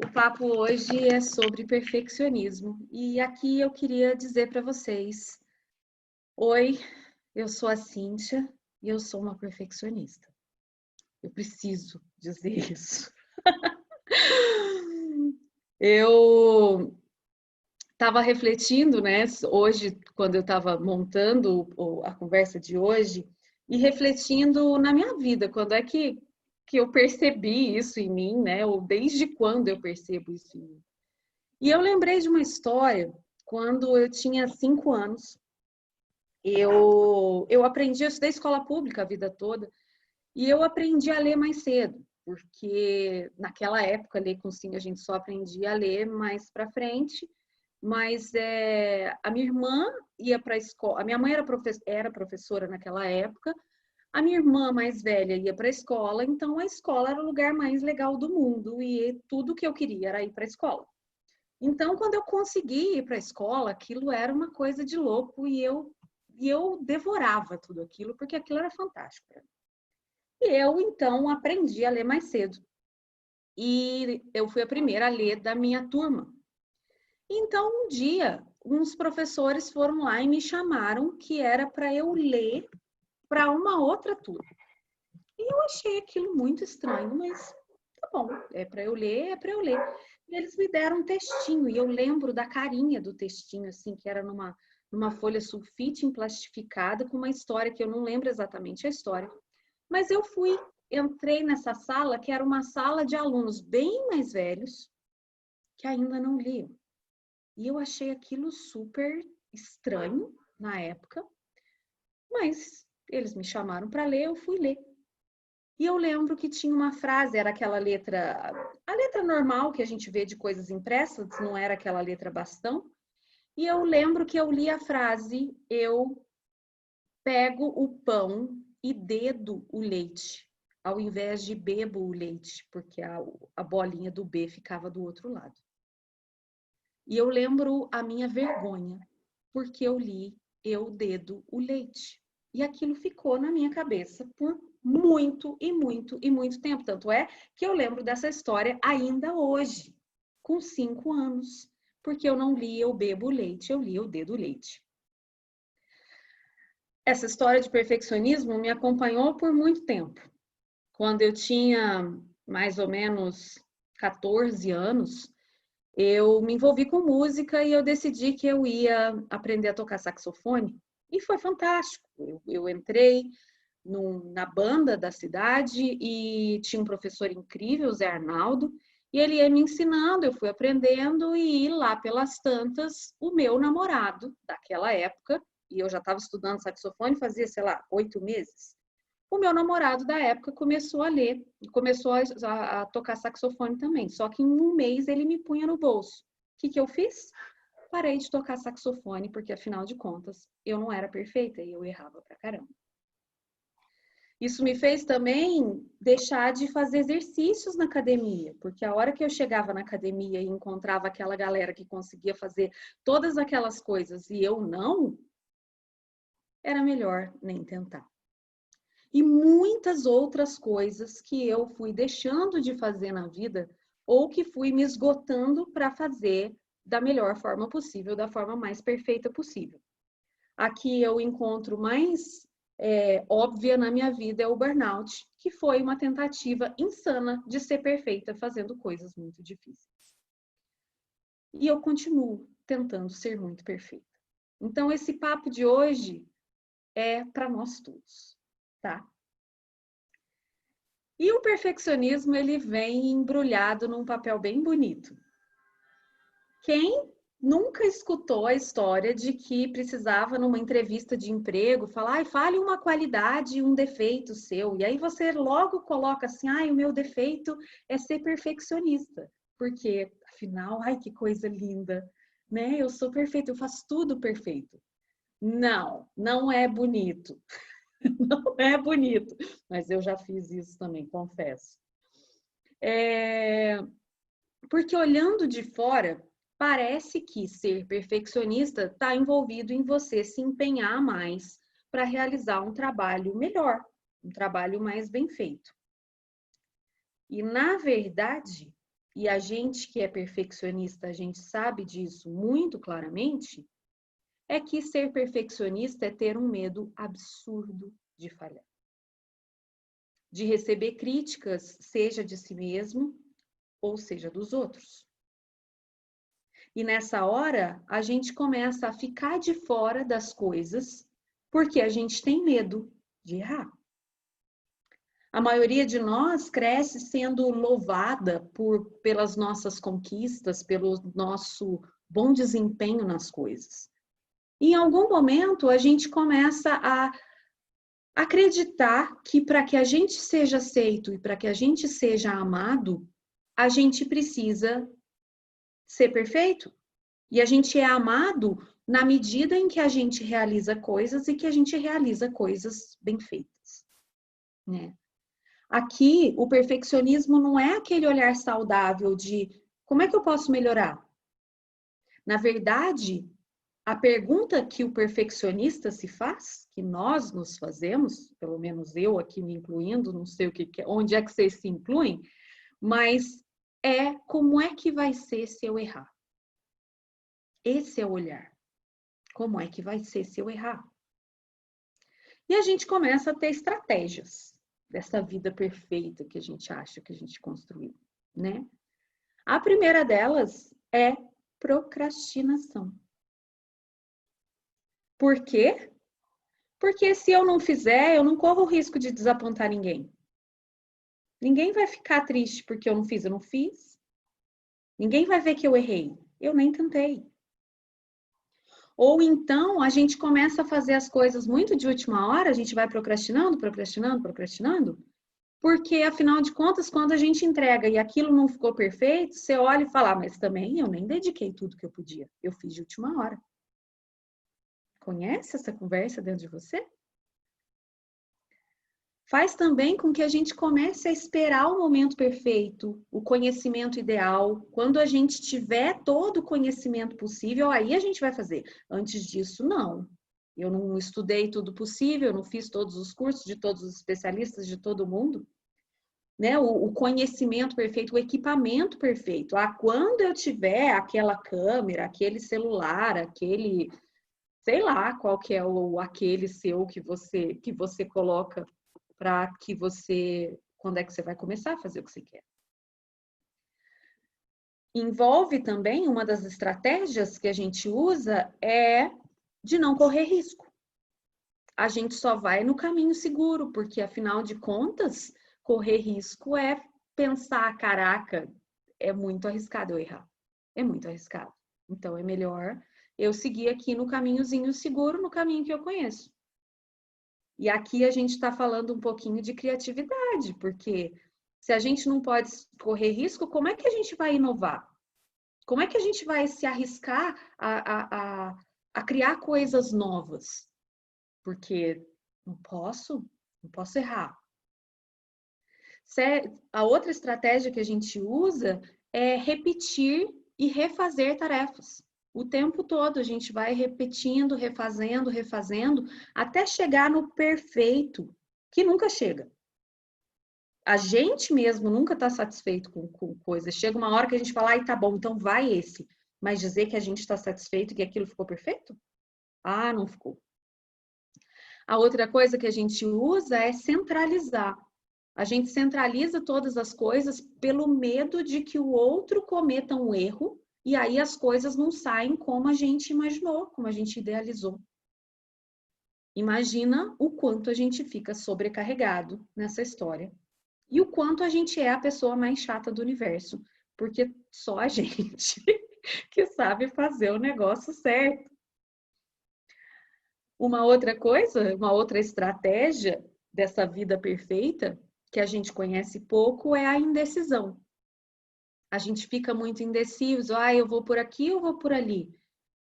O papo hoje é sobre perfeccionismo e aqui eu queria dizer para vocês: oi, eu sou a Cíntia e eu sou uma perfeccionista. Eu preciso dizer isso. Eu estava refletindo, né, hoje, quando eu estava montando a conversa de hoje, e refletindo na minha vida, quando é que eu percebi isso em mim, né, ou desde quando eu percebo isso em mim. E eu lembrei de uma história, quando eu tinha 5 anos, eu aprendi, eu estudei escola pública a vida toda, e eu aprendi a ler mais cedo, porque naquela época, ler com 5, a gente só aprendia a ler mais para frente, mas a minha irmã ia para a escola, a minha mãe era professora naquela época, a minha irmã mais velha ia para a escola, então a escola era o lugar mais legal do mundo e tudo que eu queria era ir para a escola. Então, quando eu consegui ir para a escola, aquilo era uma coisa de louco e eu devorava tudo aquilo, porque aquilo era fantástico para mim. E eu, então, aprendi a ler mais cedo. E eu fui a primeira a ler da minha turma. Então, um dia, uns professores foram lá e me chamaram que era para eu ler para uma outra turma. E eu achei aquilo muito estranho, mas tá bom, é para eu ler, é para eu ler. E eles me deram um textinho, e eu lembro da carinha do textinho, assim, que era numa folha sulfite emplastificada, com uma história que eu não lembro exatamente a história. Mas eu entrei nessa sala, que era uma sala de alunos bem mais velhos, que ainda não liam. E eu achei aquilo super estranho na época, mas eles me chamaram para ler, eu fui ler. E eu lembro que tinha uma frase, era aquela letra, a letra normal que a gente vê de coisas impressas, não era aquela letra bastão. E eu lembro que eu li a frase: eu pego o pão e dedo o leite, ao invés de bebo o leite, porque a bolinha do B ficava do outro lado. E eu lembro a minha vergonha, porque eu li: eu dedo o leite. E aquilo ficou na minha cabeça por muito e muito e muito tempo. Tanto é que eu lembro dessa história ainda hoje, com 5 anos. Porque eu não li eu bebo leite, eu li eu dedo leite. Essa história de perfeccionismo me acompanhou por muito tempo. Quando eu tinha mais ou menos 14 anos, eu me envolvi com música e eu decidi que eu ia aprender a tocar saxofone. E foi fantástico. Eu entrei na banda da cidade e tinha um professor incrível, o Zé Arnaldo, e ele ia me ensinando, eu fui aprendendo e lá pelas tantas, o meu namorado daquela época, e eu já estava estudando saxofone fazia, sei lá, 8 meses, o meu namorado da época começou a ler e começou a tocar saxofone também, só que em um mês ele me punha no bolso. O que eu fiz? Parei de tocar saxofone, porque afinal de contas, eu não era perfeita e eu errava pra caramba. Isso me fez também deixar de fazer exercícios na academia, porque a hora que eu chegava na academia e encontrava aquela galera que conseguia fazer todas aquelas coisas e eu não, era melhor nem tentar. E muitas outras coisas que eu fui deixando de fazer na vida ou que fui me esgotando para fazer da melhor forma possível, da forma mais perfeita possível. Aqui eu encontro mais óbvia na minha vida é o burnout, que foi uma tentativa insana de ser perfeita fazendo coisas muito difíceis. E eu continuo tentando ser muito perfeita. Então esse papo de hoje é para nós todos, tá? E o perfeccionismo, ele vem embrulhado num papel bem bonito. Quem nunca escutou a história de que precisava, numa entrevista de emprego, falar, fale uma qualidade e um defeito seu. E aí você logo coloca assim, o meu defeito é ser perfeccionista. Porque, afinal, que coisa linda, né? Eu sou perfeita, eu faço tudo perfeito. Não, não é bonito. Não é bonito. Mas eu já fiz isso também, confesso. Porque olhando de fora, parece que ser perfeccionista está envolvido em você se empenhar mais para realizar um trabalho melhor, um trabalho mais bem feito. E, na verdade, e a gente que é perfeccionista, a gente sabe disso muito claramente, é que ser perfeccionista é ter um medo absurdo de falhar. De receber críticas, seja de si mesmo ou seja dos outros. E nessa hora, a gente começa a ficar de fora das coisas porque a gente tem medo de errar. A maioria de nós cresce sendo louvada pelas nossas conquistas, pelo nosso bom desempenho nas coisas. E em algum momento, a gente começa a acreditar que para que a gente seja aceito e para que a gente seja amado, a gente precisa ser perfeito. E a gente é amado na medida em que a gente realiza coisas e que a gente realiza coisas bem feitas, né? Aqui, o perfeccionismo não é aquele olhar saudável de como é que eu posso melhorar? Na verdade, a pergunta que o perfeccionista se faz, que nós nos fazemos, pelo menos eu aqui me incluindo, não sei onde é que vocês se incluem, mas é como é que vai ser se eu errar? Esse é o olhar. Como é que vai ser se eu errar? E a gente começa a ter estratégias dessa vida perfeita que a gente acha que a gente construiu, né? A primeira delas é procrastinação. Por quê? Porque se eu não fizer, eu não corro o risco de desapontar ninguém. Ninguém vai ficar triste porque eu não fiz. Ninguém vai ver que eu errei. Eu nem tentei. Ou então a gente começa a fazer as coisas muito de última hora, a gente vai procrastinando, porque afinal de contas, quando a gente entrega e aquilo não ficou perfeito, você olha e fala, mas também eu nem dediquei tudo que eu podia, eu fiz de última hora. Conhece essa conversa dentro de você? Faz também com que a gente comece a esperar o momento perfeito, o conhecimento ideal. Quando a gente tiver todo o conhecimento possível, aí a gente vai fazer. Antes disso, não. Eu não estudei tudo possível, eu não fiz todos os cursos de todos os especialistas, de todo mundo. Né? O conhecimento perfeito, o equipamento perfeito. Ah, quando eu tiver aquela câmera, aquele celular, aquele, sei lá, qual que é aquele seu que você coloca para que você, quando é que você vai começar a fazer o que você quer. Envolve também, uma das estratégias que a gente usa é de não correr risco. A gente só vai no caminho seguro, porque afinal de contas, correr risco é pensar, caraca, é muito arriscado eu errar. É muito arriscado. Então é melhor eu seguir aqui no caminhozinho seguro, no caminho que eu conheço. E aqui a gente está falando um pouquinho de criatividade, porque se a gente não pode correr risco, como é que a gente vai inovar? Como é que a gente vai se arriscar a criar coisas novas? Porque não posso errar. A outra estratégia que a gente usa é repetir e refazer tarefas. O tempo todo a gente vai repetindo, refazendo, até chegar no perfeito, que nunca chega. A gente mesmo nunca está satisfeito com coisas. Chega uma hora que a gente fala, ai, tá bom, então vai esse. Mas dizer que a gente está satisfeito e que aquilo ficou perfeito? Ah, não ficou. A outra coisa que a gente usa é centralizar. A gente centraliza todas as coisas pelo medo de que o outro cometa um erro e aí as coisas não saem como a gente imaginou, como a gente idealizou. Imagina o quanto a gente fica sobrecarregado nessa história e o quanto a gente é a pessoa mais chata do universo, porque só a gente que sabe fazer o negócio certo. Uma outra coisa, uma outra estratégia dessa vida perfeita que a gente conhece pouco é a indecisão. A gente fica muito indeciso, eu vou por aqui ou vou por ali?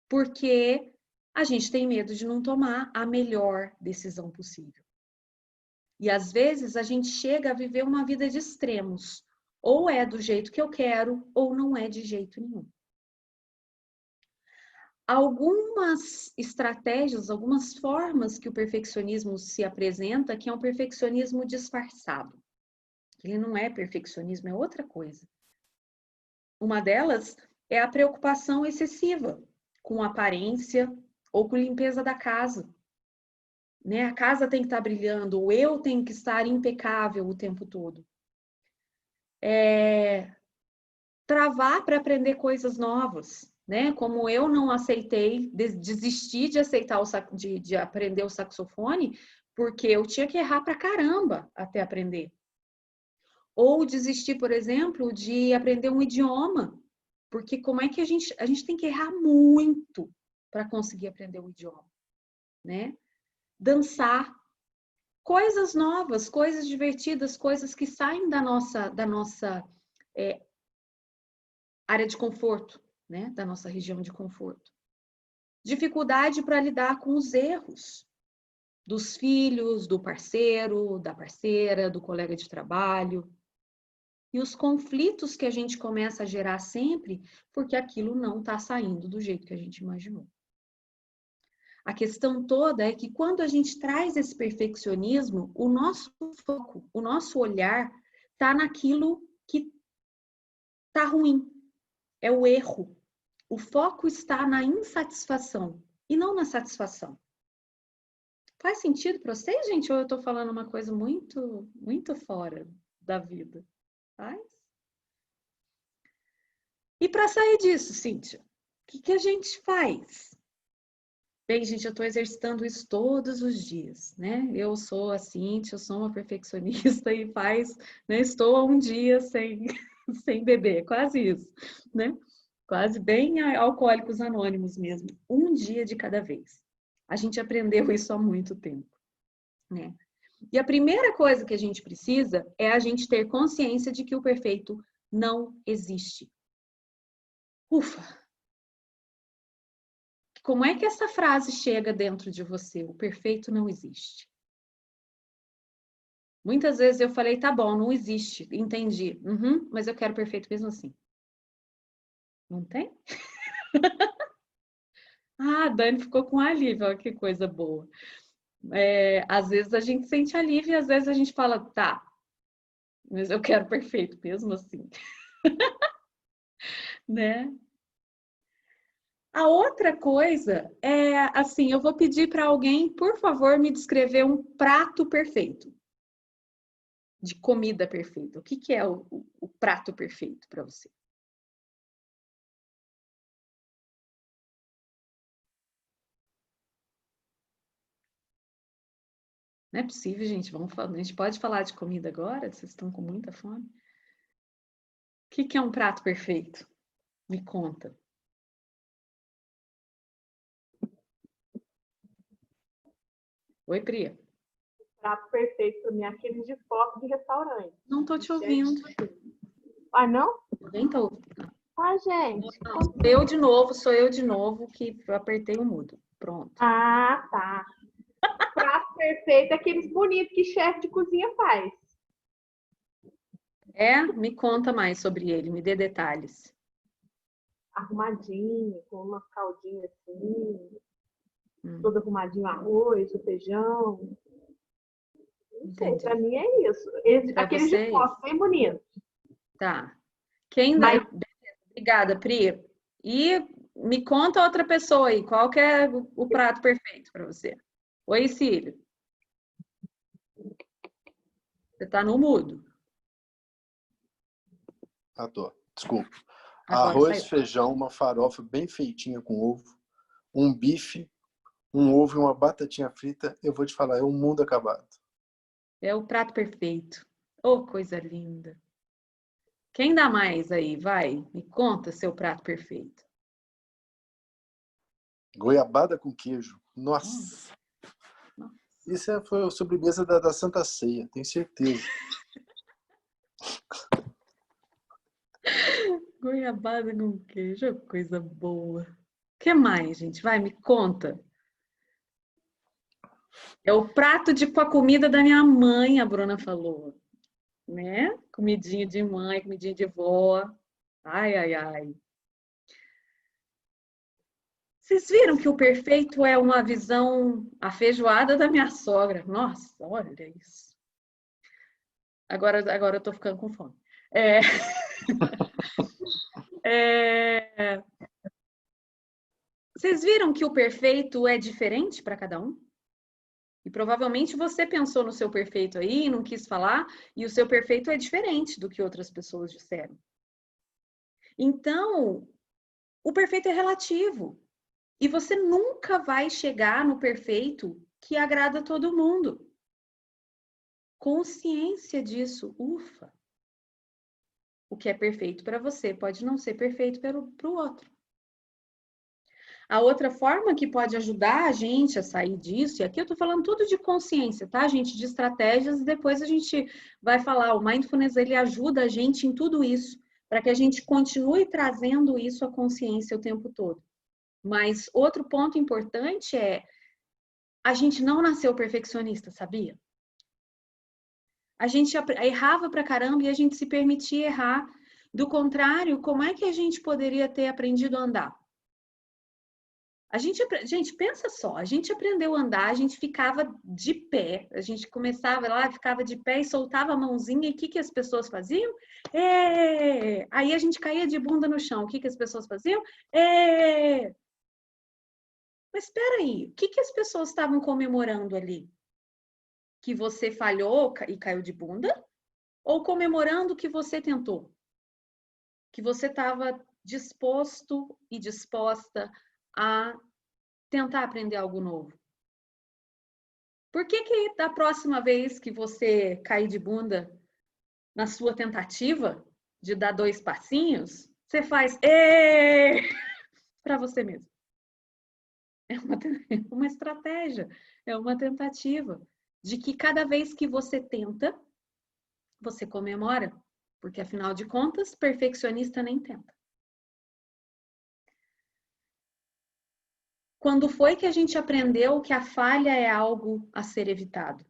Porque a gente tem medo de não tomar a melhor decisão possível. E às vezes a gente chega a viver uma vida de extremos. Ou é do jeito que eu quero, ou não é de jeito nenhum. Algumas estratégias, algumas formas que o perfeccionismo se apresenta, que é um perfeccionismo disfarçado. Ele não é perfeccionismo, é outra coisa. Uma delas é a preocupação excessiva com aparência ou com limpeza da casa. Né? A casa tem que estar brilhando, ou eu tenho que estar impecável o tempo todo. Travar para aprender coisas novas, né? Como eu não aceitei, desisti de aceitar de aprender o saxofone, porque eu tinha que errar para caramba até aprender. Ou desistir, por exemplo, de aprender um idioma, porque como é que a gente tem que errar muito para conseguir aprender o idioma, né? Dançar, coisas novas, coisas divertidas, coisas que saem da nossa área de conforto, né? Da nossa região de conforto. Dificuldade para lidar com os erros dos filhos, do parceiro, da parceira, do colega de trabalho. E os conflitos que a gente começa a gerar sempre porque aquilo não está saindo do jeito que a gente imaginou. A questão toda é que quando a gente traz esse perfeccionismo, o nosso foco, o nosso olhar está naquilo que está ruim. É o erro. O foco está na insatisfação e não na satisfação. Faz sentido para vocês, gente? Ou eu estou falando uma coisa muito, muito fora da vida? Faz? E para sair disso, Cíntia, o que a gente faz? Bem, gente, eu estou exercitando isso todos os dias, né? Eu sou a Cíntia, eu sou uma perfeccionista e né? Estou há um dia sem beber, quase isso, né? Quase bem alcoólicos anônimos mesmo, um dia de cada vez. A gente aprendeu isso há muito tempo, né? E a primeira coisa que a gente precisa é a gente ter consciência de que o perfeito não existe. Ufa! Como é que essa frase chega dentro de você? O perfeito não existe. Muitas vezes eu falei, tá bom, não existe, entendi. Mas eu quero perfeito mesmo assim. Não tem? Ah, a Dani ficou com alívio, olha que coisa boa. Às vezes a gente sente alívio e às vezes a gente fala, tá, mas eu quero perfeito mesmo assim. Né? A outra coisa é assim, eu vou pedir para alguém, por favor, me descrever um prato perfeito. De comida perfeita. O que é o prato perfeito para você? Não é possível, gente. A gente pode falar de comida agora? Vocês estão com muita fome? O que é um prato perfeito? Me conta. Oi, Pri. Prato perfeito para mim é aquele de foto de restaurante. Não tô te ouvindo. Ah, não? Alguém tá ouvindo? Ah, gente. Não, sou eu de novo que apertei o mudo. Pronto. Ah, tá. Prato perfeito é aqueles bonitos que chefe de cozinha faz. Me conta mais sobre ele, me dê detalhes. Arrumadinho, com umas caldinhas assim. Todo arrumadinho, arroz, o feijão. Não sei, pra mim é isso. Aqueles de foto, bem bonito. Tá. Obrigada, Pri. E me conta outra pessoa aí, qual que é o prato perfeito para você? Oi, Cílio. Você tá no mudo. Tô. Desculpa. Agora Arroz, saiu. feijão, uma farofa bem feitinha com ovo, um bife, um ovo e uma batatinha frita. Eu vou te falar, é um mundo acabado. É o prato perfeito. Oh, coisa linda. Quem dá mais aí? Vai, me conta seu prato perfeito. Goiabada com queijo. Nossa! Isso foi a sobremesa da Santa Ceia, tenho certeza. Goiabada com queijo, coisa boa. O que mais, gente? Vai, me conta. É o prato com a comida da minha mãe, a Bruna falou. Né? Comidinha de mãe, comidinha de vó. Ai, ai, ai. Vocês viram que o perfeito é uma visão afeijoada da minha sogra? Nossa, olha isso. Agora eu tô ficando com fome. Perceberam que o perfeito é diferente para cada um? E provavelmente você pensou no seu perfeito aí, não quis falar, e o seu perfeito é diferente do que outras pessoas disseram. Então, o perfeito é relativo. E você nunca vai chegar no perfeito que agrada a todo mundo. Consciência disso, ufa. O que é perfeito para você pode não ser perfeito para o outro. A outra forma que pode ajudar a gente a sair disso, e aqui eu tô falando tudo de consciência, tá, gente? De estratégias, e depois a gente vai falar, o Mindfulness, ele ajuda a gente em tudo isso, para que a gente continue trazendo isso à consciência o tempo todo. Mas outro ponto importante é, a gente não nasceu perfeccionista, sabia? A gente errava pra caramba e a gente se permitia errar. Do contrário, como é que a gente poderia ter aprendido a andar? Gente, pensa só, a gente aprendeu a andar, a gente ficava de pé, a gente começava lá, ficava de pé e soltava a mãozinha, e o que as pessoas faziam? Aí a gente caía de bunda no chão, o que as pessoas faziam? Mas espera aí, o que as pessoas estavam comemorando ali? Que você falhou e caiu de bunda? Ou comemorando que você tentou? Que você estava disposto e disposta a tentar aprender algo novo? Por que da próxima vez que você cair de bunda na sua tentativa de dar 2 passinhos, você faz para você mesmo? É uma estratégia, é uma tentativa de que cada vez que você tenta, você comemora, porque afinal de contas, perfeccionista nem tenta. Quando foi que a gente aprendeu que a falha é algo a ser evitado?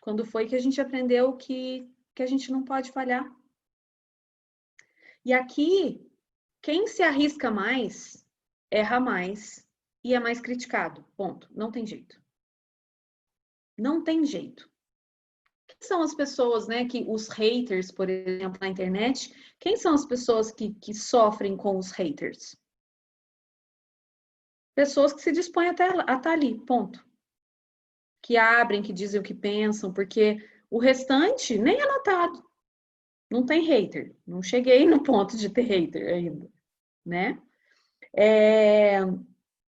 Quando foi que a gente aprendeu que a gente não pode falhar? E aqui, quem se arrisca mais, erra mais e é mais criticado. Ponto. Não tem jeito. Não tem jeito. Quem são as pessoas, né, que os haters, por exemplo, na internet, quem são as pessoas que sofrem com os haters? Pessoas que se dispõem a estar ali, ponto. Que abrem, que dizem o que pensam, porque o restante nem é notado. Não tem hater. Não cheguei no ponto de ter hater ainda, né?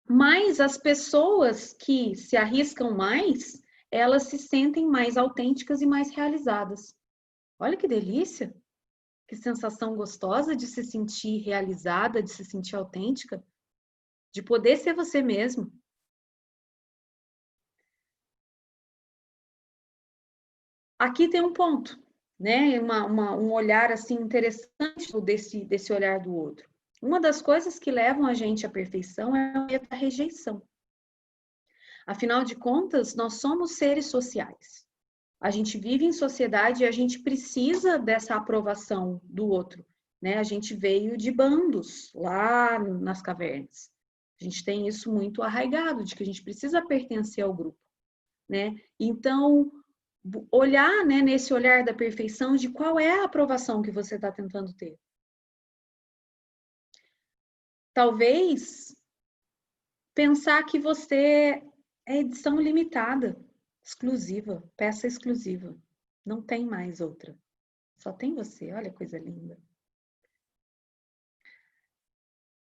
Mas as pessoas que se arriscam mais, elas se sentem mais autênticas e mais realizadas. Olha que delícia! Que sensação gostosa de se sentir realizada, de se sentir autêntica, de poder ser você mesmo. Aqui tem um ponto, né? Um olhar assim interessante desse olhar do outro. Uma das coisas que levam a gente à perfeição é o medo da rejeição. Afinal de contas, nós somos seres sociais. A gente vive em sociedade e a gente precisa dessa aprovação do outro, né? A gente veio de bandos lá nas cavernas. A gente tem isso muito arraigado, de que a gente precisa pertencer ao grupo, né? Então, olhar, né, nesse olhar da perfeição de qual é a aprovação que você está tentando ter. Talvez pensar que você é edição limitada, exclusiva, peça exclusiva. Não tem mais outra. Só tem você, olha que coisa linda.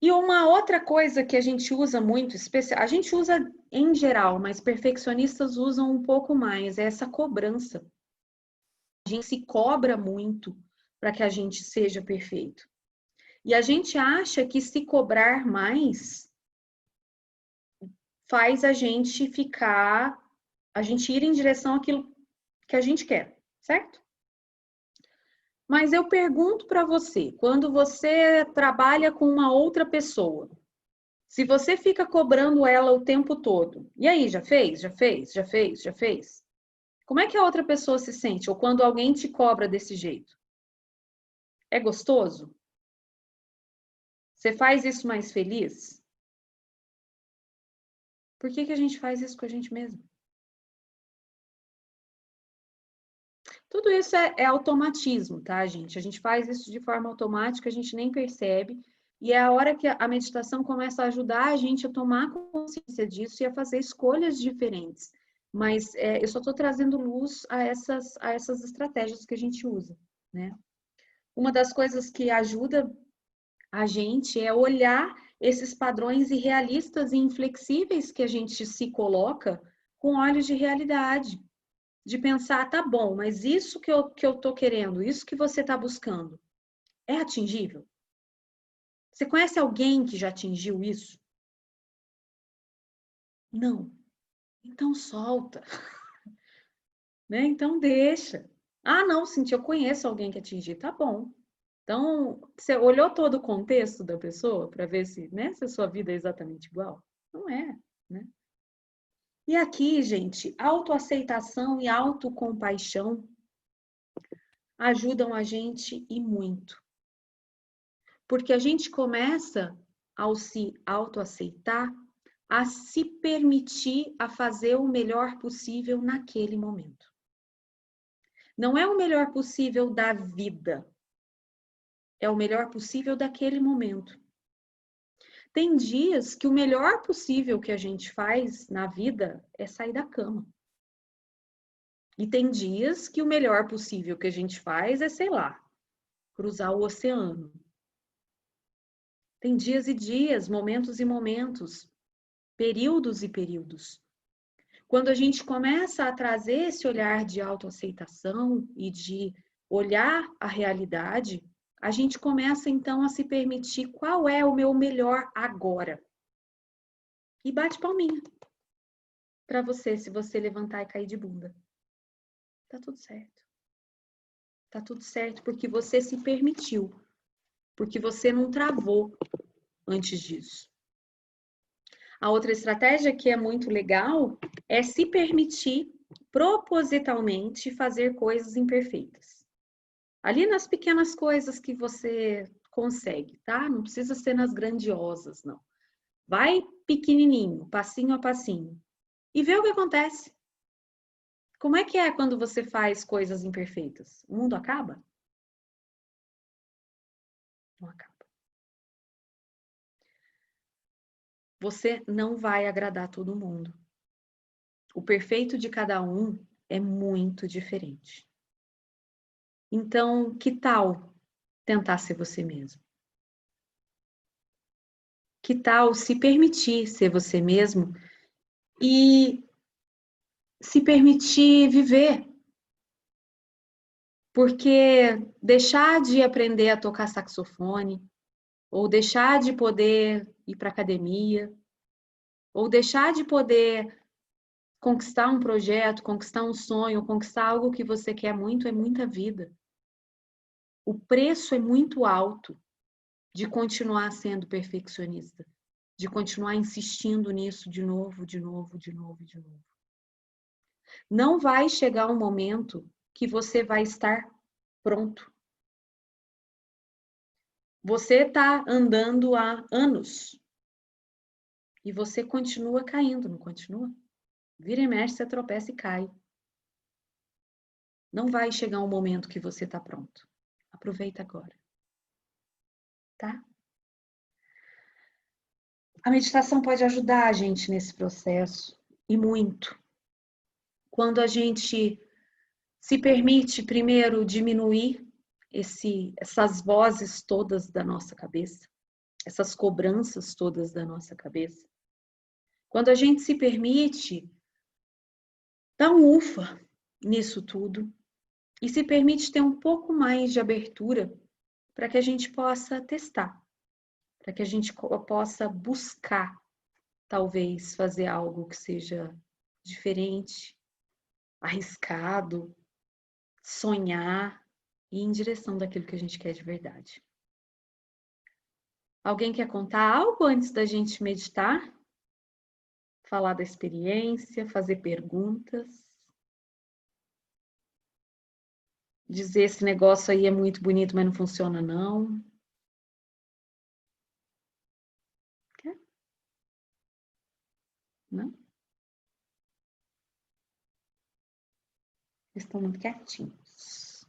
E uma outra coisa que a gente usa muito, especial, a gente usa em geral, mas perfeccionistas usam um pouco mais, é essa cobrança. A gente se cobra muito para que a gente seja perfeito. E a gente acha que se cobrar mais faz a gente ir em direção àquilo que a gente quer, certo? Mas eu pergunto para você, quando você trabalha com uma outra pessoa, se você fica cobrando ela o tempo todo, e aí, já fez? Já fez? Já fez? Já fez? Como é que a outra pessoa se sente? Ou quando alguém te cobra desse jeito? É gostoso? Você faz isso mais feliz? Por que a gente faz isso com a gente mesmo? Tudo isso é automatismo, tá, gente? A gente faz isso de forma automática, a gente nem percebe, E é a hora que a meditação começa a ajudar a gente a tomar consciência disso e a fazer escolhas diferentes. Mas eu só estou trazendo luz a essas estratégias que a gente usa, né? Uma das coisas que ajuda a gente é olhar esses padrões irrealistas e inflexíveis que a gente se coloca com olhos de realidade. De pensar, tá bom, mas isso que eu tô querendo, isso que você está buscando, é atingível? Você conhece alguém que já atingiu isso? Não. Então solta. Né? Então deixa. Ah, não, Cintia, eu conheço alguém que atingiu. Tá bom. Então, você olhou todo o contexto da pessoa para ver se, né, se a sua vida é exatamente igual? Não é, né? E aqui, gente, autoaceitação e autocompaixão ajudam a gente e muito. Porque a gente começa, ao se autoaceitar, a se permitir a fazer o melhor possível naquele momento. Não é o melhor possível da vida, é o melhor possível daquele momento. Tem dias que o melhor possível que a gente faz na vida é sair da cama. E tem dias que o melhor possível que a gente faz é, sei lá, cruzar o oceano. Tem dias e dias, momentos e momentos, períodos e períodos. Quando a gente começa a trazer esse olhar de autoaceitação e de olhar a realidade, a gente começa então a se permitir qual é o meu melhor agora. E bate palminha para você, se você levantar e cair de bunda. Tá tudo certo. Tá tudo certo porque você se permitiu. Porque você não travou antes disso. A outra estratégia que é muito legal é se permitir propositalmente fazer coisas imperfeitas. Ali nas pequenas coisas que você consegue, tá? Não precisa ser nas grandiosas, não. Vai pequenininho, passinho a passinho. E vê o que acontece. Como é quando você faz coisas imperfeitas? O mundo acaba? Não acaba. Você não vai agradar todo mundo. O perfeito de cada um é muito diferente. Então, que tal tentar ser você mesmo? Que tal se permitir ser você mesmo e se permitir viver? Porque deixar de aprender a tocar saxofone, ou deixar de poder ir para academia, ou deixar de poder conquistar um projeto, conquistar um sonho, conquistar algo que você quer muito, é muita vida. O preço é muito alto de continuar sendo perfeccionista, de continuar insistindo nisso de novo, de novo, de novo, de novo. Não vai chegar um momento que você vai estar pronto. Você está andando há anos e você continua caindo, não continua? Vira e mexe, você tropeça e cai. Não vai chegar um momento que você está pronto. Aproveita agora. Tá? A meditação pode ajudar a gente nesse processo, e muito. Quando a gente se permite, primeiro, diminuir essas vozes todas da nossa cabeça, essas cobranças todas da nossa cabeça. Quando a gente se permite dar um ufa nisso tudo e se permite ter um pouco mais de abertura para que a gente possa testar, para que a gente possa buscar, talvez, fazer algo que seja diferente, arriscado, sonhar e ir em direção daquilo que a gente quer de verdade. Alguém quer contar algo antes da gente meditar? Falar da experiência, fazer perguntas? Dizer esse negócio aí é muito bonito, mas não funciona não? Quer? Não? Eles estão muito quietinhos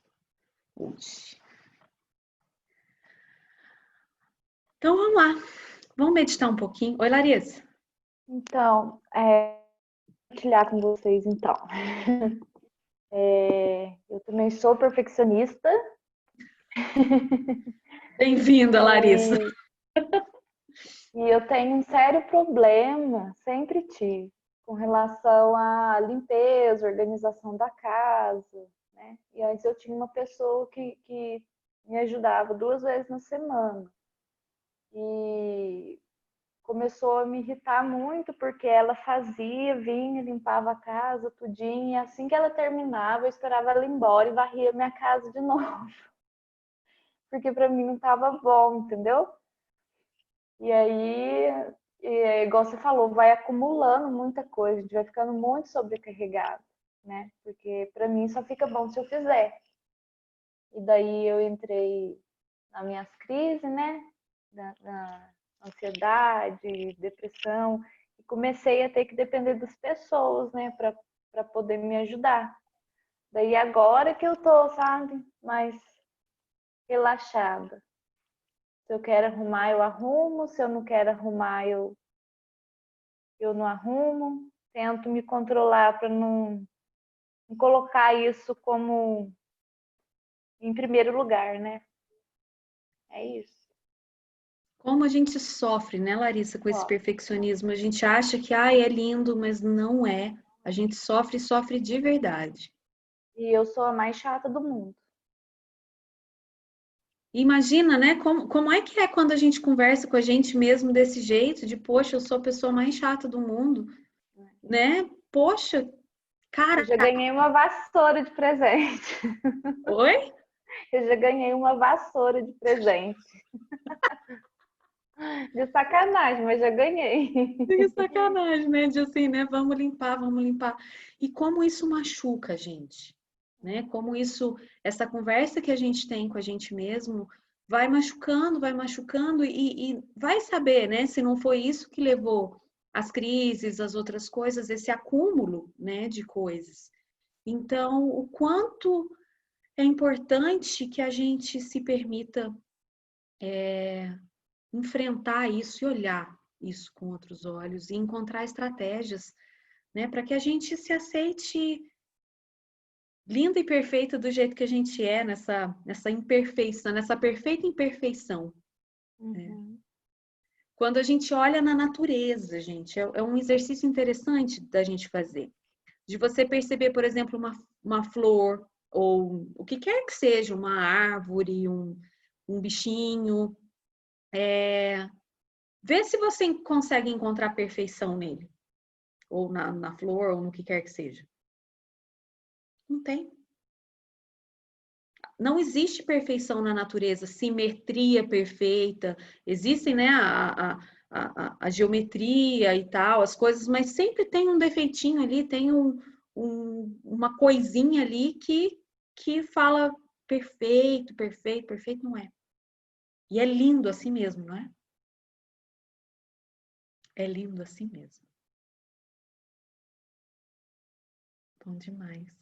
hoje. Então lá, vamos meditar um pouquinho. Oi, Larissa. Então, compartilhar com vocês, então. Eu também sou perfeccionista. Bem-vinda, Larissa. E eu tenho um sério problema, sempre tive, com relação à limpeza, organização da casa, né? E antes eu tinha uma pessoa que me ajudava 2 vezes na semana. E começou a me irritar muito, porque ela fazia, vinha, limpava a casa, tudinho, e assim que ela terminava, eu esperava ela ir embora e varria minha casa de novo. Porque para mim não estava bom, entendeu? E aí, igual você falou, vai acumulando muita coisa, a gente vai ficando muito sobrecarregado, né? Porque para mim só fica bom se eu fizer. E daí eu entrei nas minhas crises, né? Na ansiedade, depressão, e comecei a ter que depender das pessoas, né? Para poder me ajudar. Daí agora que eu tô, sabe, mais relaxada. Se eu quero arrumar, eu arrumo. Se eu não quero arrumar, eu não arrumo. Tento me controlar para não colocar isso como em primeiro lugar, né? É isso. Como a gente sofre, né, Larissa, com esse perfeccionismo. A gente acha que, é lindo, mas não é. A gente sofre de verdade. E eu sou a mais chata do mundo. Imagina, né, como é que é quando a gente conversa com a gente mesmo desse jeito, de, poxa, eu sou a pessoa mais chata do mundo, né? Poxa, cara... Eu já ganhei uma vassoura de presente. Oi? Eu já ganhei uma vassoura de presente. De sacanagem, mas já ganhei. De sacanagem, né? De assim, né? Vamos limpar, vamos limpar. E como isso machuca a gente, né? Como isso, essa conversa que a gente tem com a gente mesmo vai machucando e vai saber, né? Se não foi isso que levou as crises, as outras coisas, esse acúmulo, né? De coisas. Então, o quanto é importante que a gente se permita enfrentar isso e olhar isso com outros olhos e encontrar estratégias, né, para que a gente se aceite linda e perfeita do jeito que a gente é, nessa imperfeição, nessa perfeita imperfeição. Uhum. Quando a gente olha na natureza, gente, é um exercício interessante da gente fazer. De você perceber, por exemplo, uma flor, ou o que quer que seja, uma árvore, um bichinho, vê se você consegue encontrar perfeição nele. Ou na flor, ou no que quer que seja. Não tem. Não existe perfeição na natureza, simetria perfeita. Existem, né, a geometria e tal, as coisas, mas sempre tem um defeitinho ali, tem uma coisinha ali que fala perfeito, perfeito, perfeito não é. E é lindo assim mesmo, não é? É lindo assim mesmo. Bom demais.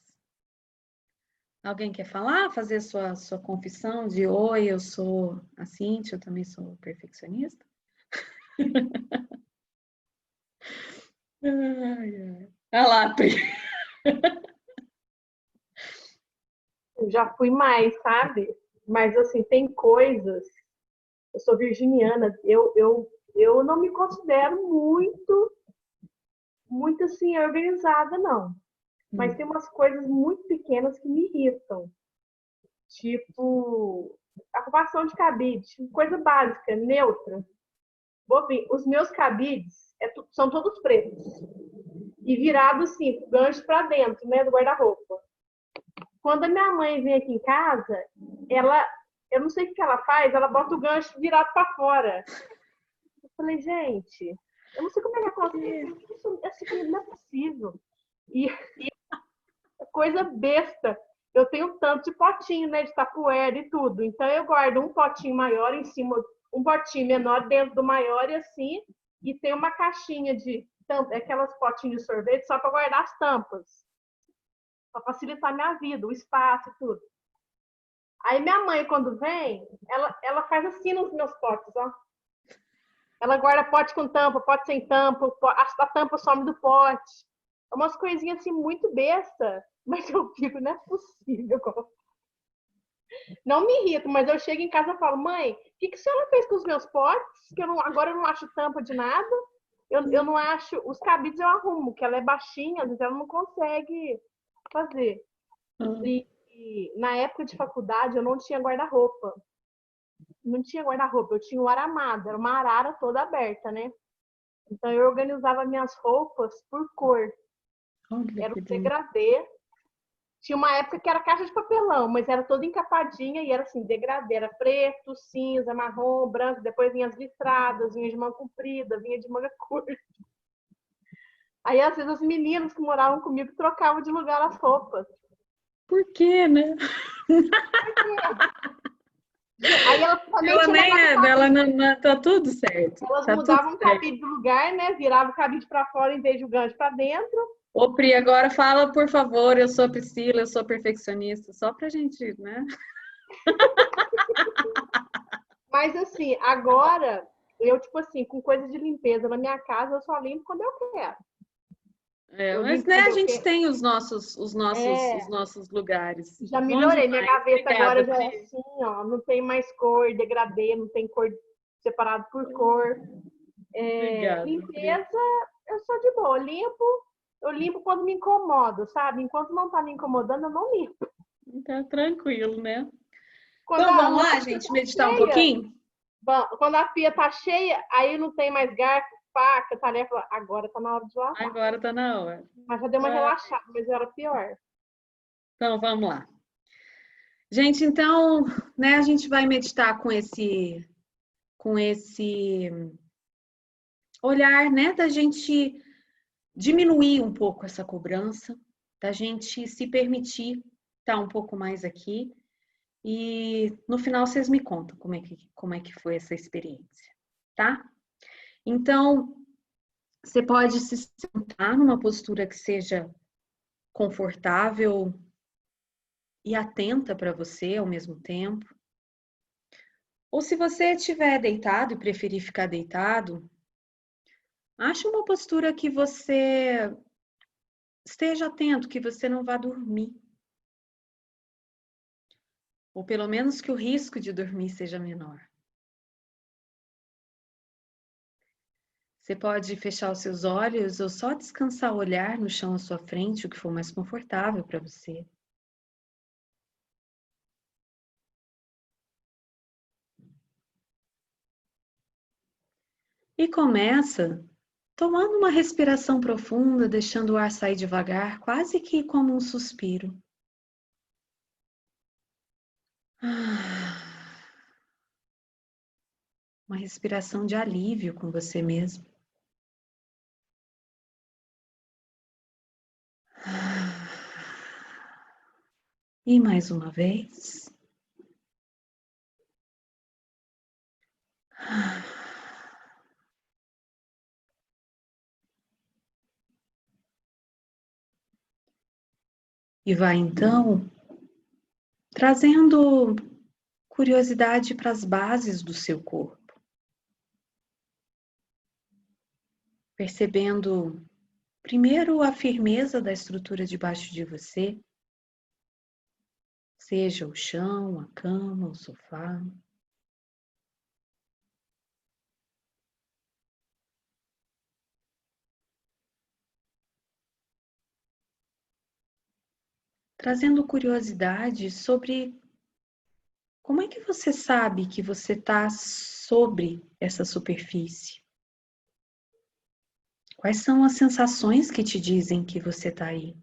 Alguém quer falar? Fazer sua confissão de oi, eu sou a Cíntia, eu também sou perfeccionista? Ai, ai. Olha lá, Pri. Eu já fui mais, sabe? Mas, assim, tem coisas... Eu sou virginiana, eu não me considero muito assim, organizada, não. Mas tem umas coisas muito pequenas que me irritam. Tipo, arrumação de cabide, coisa básica, neutra. Os meus cabides são todos pretos. E virados assim, com gancho para dentro, né, do guarda-roupa. Quando a minha mãe vem aqui em casa, eu não sei o que ela faz, ela bota o gancho virado para fora. Eu falei, gente, eu não sei como é que acontece. Isso não é possível. E coisa besta. Eu tenho tanto de potinho, né, de tapuera e tudo. Então eu guardo um potinho maior em cima, um potinho menor dentro do maior e assim, e tem uma caixinha de aquelas potinhos de sorvete só para guardar as tampas. Para facilitar a minha vida, o espaço e tudo. Aí minha mãe, quando vem, ela faz assim nos meus potes, ó. Ela guarda pote com tampa, pote sem tampa, a tampa some do pote. É umas coisinhas assim muito besta, mas eu fico, não é possível. Não me irrito, mas eu chego em casa e falo, mãe, o que a senhora fez com os meus potes? Que agora eu não acho tampa de nada. Eu não acho. Os cabides eu arrumo, que ela é baixinha, às vezes ela não consegue fazer. E na época de faculdade eu não tinha guarda-roupa. Não tinha guarda-roupa, eu tinha o aramado, era uma arara toda aberta, né? Então eu organizava minhas roupas por cor. Era um degradê. Tinha uma época que era caixa de papelão, mas era toda encapadinha e era assim, degradê. Era preto, cinza, marrom, branco, depois vinha as listradas, vinha de manga comprida, vinha de manga curta. Aí, às vezes, os meninos que moravam comigo trocavam de lugar as roupas. Por quê, né? Aí ela também Ela tinha nem é, ela não, tá tudo certo. Elas Tá mudavam tudo o cabide de lugar, né? Virava o cabide para fora em vez de o gancho para dentro. Ô, Pri, agora fala, por favor, eu sou a Priscila, eu sou perfeccionista, só pra gente, né? Mas assim, agora, eu, tipo assim, com coisa de limpeza na minha casa, eu só limpo quando eu quero. Mas né, a gente tem os nossos lugares. Já melhorei, minha gaveta agora já é assim, ó, não tem mais cor, degradê, não tem cor separado por cor. Limpeza, eu sou de boa, eu limpo quando me incomodo, sabe? Enquanto não tá me incomodando, eu não limpo. Tá tranquilo, né? Quando então vamos lá, gente, meditar um pouquinho? Bom, quando a pia tá cheia, aí não tem mais garfo, faca, tarefa. Agora tá na hora de lavar. Agora tá na hora. Mas já deu uma relaxada, mas era pior. Então vamos lá. Gente, então, né, a gente vai meditar com esse olhar, né, da gente diminuir um pouco essa cobrança, da gente se permitir estar um pouco mais aqui. E no final vocês me contam como é que foi essa experiência, tá? Então, você pode se sentar numa postura que seja confortável e atenta para você ao mesmo tempo. Ou se você estiver deitado e preferir ficar deitado, ache uma postura que você esteja atento, que você não vá dormir. Ou pelo menos que o risco de dormir seja menor. Você pode fechar os seus olhos ou só descansar o olhar no chão à sua frente, o que for mais confortável para você. E começa tomando uma respiração profunda, deixando o ar sair devagar, quase que como um suspiro. Uma respiração de alívio com você mesmo. E mais uma vez. E vai então trazendo curiosidade para as bases do seu corpo. Percebendo primeiro a firmeza da estrutura debaixo de você, seja o chão, a cama, o sofá. Trazendo curiosidade sobre como é que você sabe que você está sobre essa superfície? Quais são as sensações que te dizem que você está aí?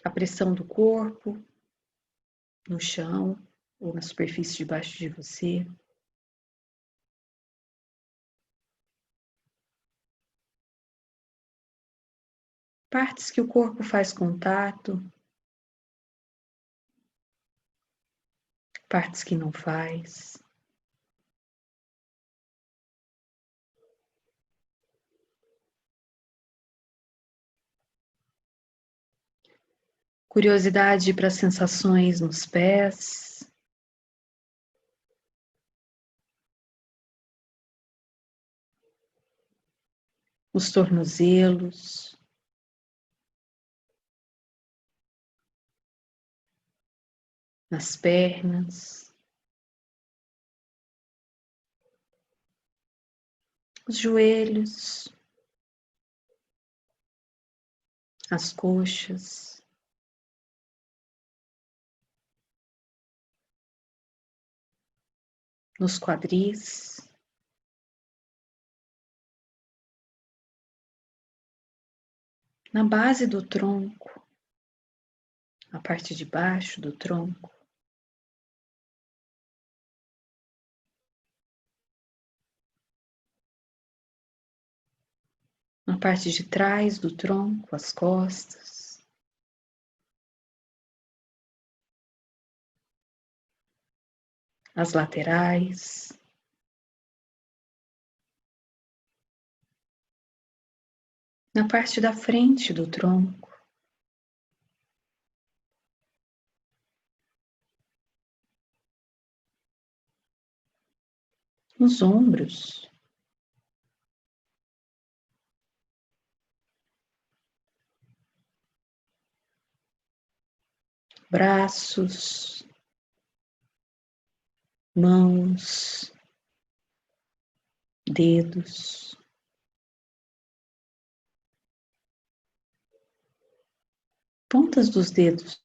A pressão do corpo, no chão ou na superfície debaixo de você. Partes que o corpo faz contato, partes que não faz. Curiosidade para sensações nos pés, os tornozelos, nas pernas, os joelhos, as coxas, nos quadris, na base do tronco, a parte de baixo do tronco, na parte de trás do tronco, as costas, as laterais, na parte da frente do tronco, nos ombros, braços, mãos, dedos, pontas dos dedos,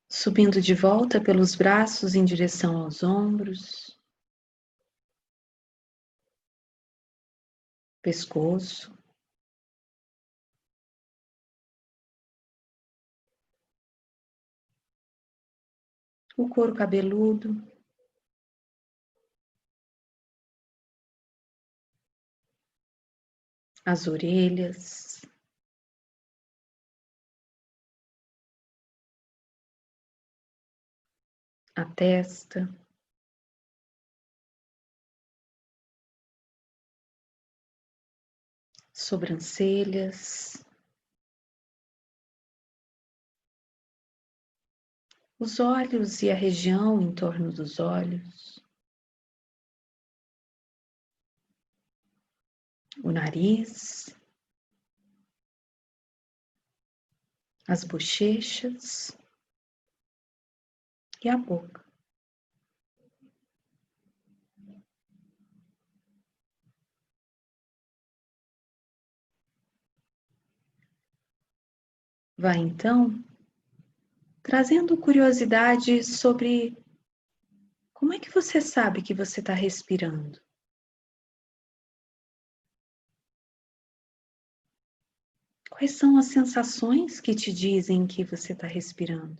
subindo de volta pelos braços em direção aos ombros, pescoço, o couro cabeludo, as orelhas, a testa, sobrancelhas, os olhos e a região em torno dos olhos, o nariz, as bochechas e a boca. Vai então trazendo curiosidade sobre como é que você sabe que você está respirando. Quais são as sensações que te dizem que você está respirando?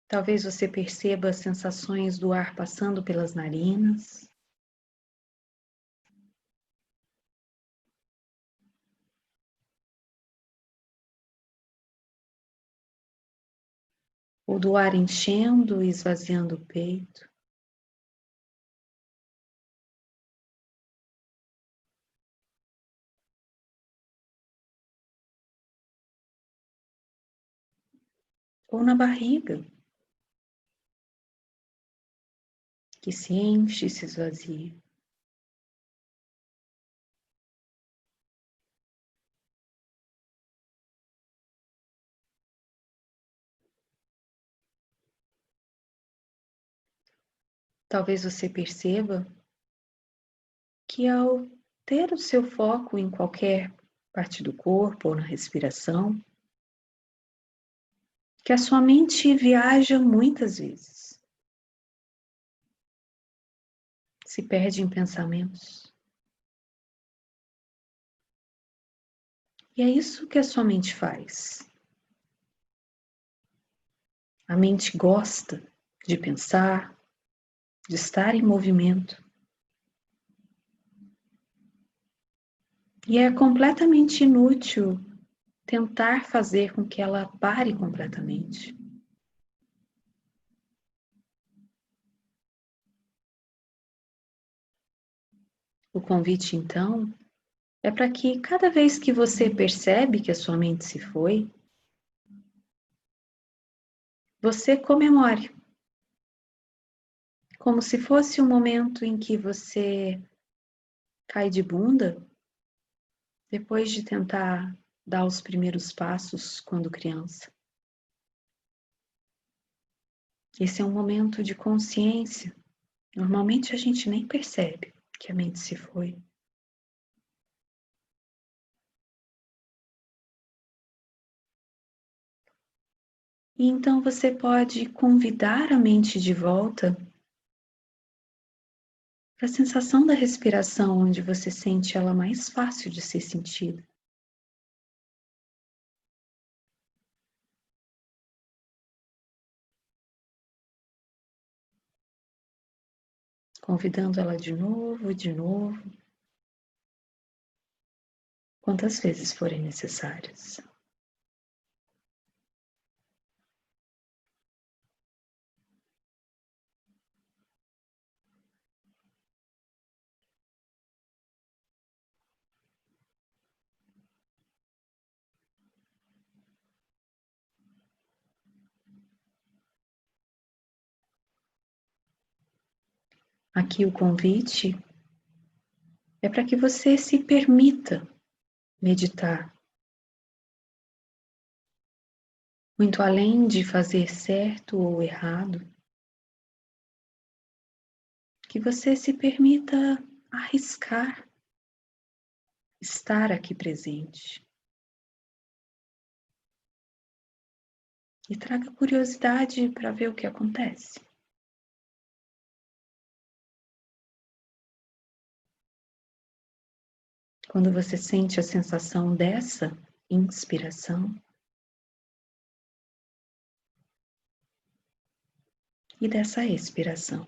Talvez você perceba as sensações do ar passando pelas narinas. Ou do ar enchendo e esvaziando o peito. Ou na barriga, que se enche e se esvazia. Talvez você perceba que ao ter o seu foco em qualquer parte do corpo ou na respiração, que a sua mente viaja muitas vezes. Se perde em pensamentos. E é isso que a sua mente faz. A mente gosta de pensar, de estar em movimento. E é completamente inútil tentar fazer com que ela pare completamente. O convite, então, é para que cada vez que você percebe que a sua mente se foi, você comemore, como se fosse um momento em que você cai de bunda depois de tentar dar os primeiros passos quando criança. Esse é um momento de consciência. Normalmente a gente nem percebe que a mente se foi. E então você pode convidar a mente de volta para a sensação da respiração, onde você sente ela mais fácil de ser sentida. Convidando ela de novo, quantas vezes forem necessárias. Aqui o convite é para que você se permita meditar, muito além de fazer certo ou errado, que você se permita arriscar estar aqui presente e traga curiosidade para ver o que acontece. Quando você sente a sensação dessa inspiração e dessa expiração.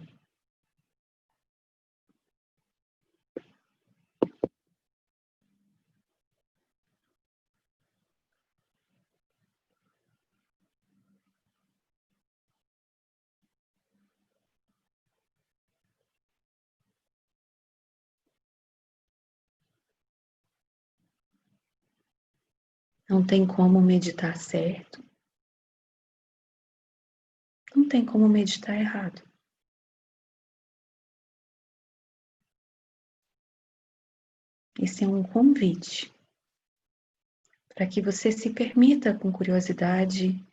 Não tem como meditar certo, não tem como meditar errado. Esse é um convite para que você se permita, com curiosidade,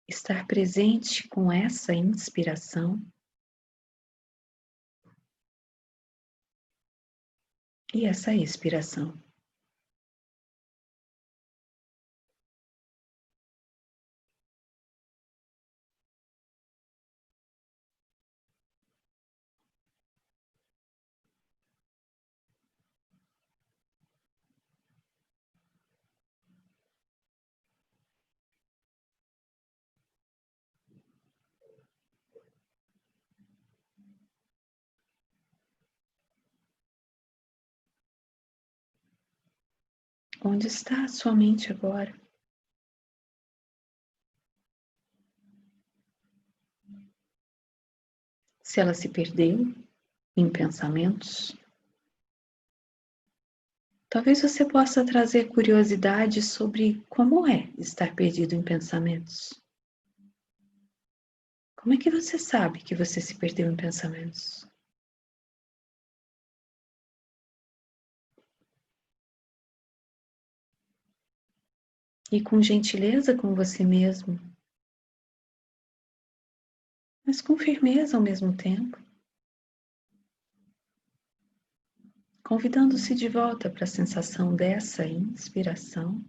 estar presente com essa inspiração e essa expiração. Onde está a sua mente agora? Se ela se perdeu em pensamentos, talvez você possa trazer curiosidade sobre como é estar perdido em pensamentos. Como é que você sabe que você se perdeu em pensamentos? E com gentileza com você mesmo, mas com firmeza ao mesmo tempo, convidando-se de volta para a sensação dessa inspiração,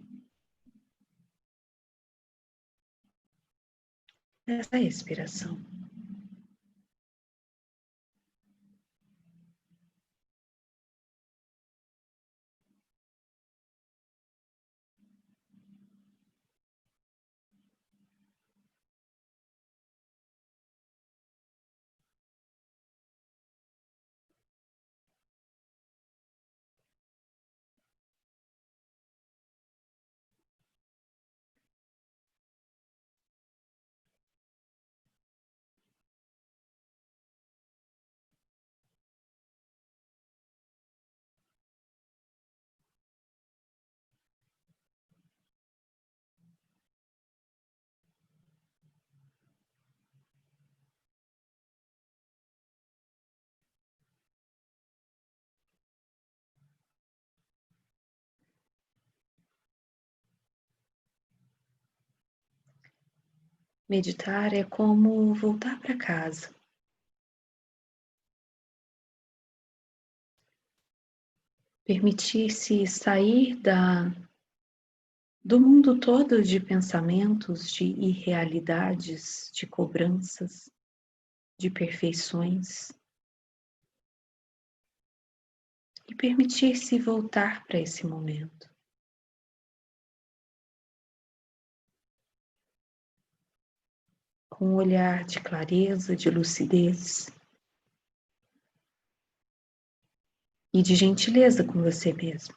dessa expiração. Meditar é como voltar para casa. Permitir-se sair do mundo todo de pensamentos, de irrealidades, de cobranças, de perfeições. E permitir-se voltar para esse momento. Com um olhar de clareza, de lucidez e de gentileza com você mesmo.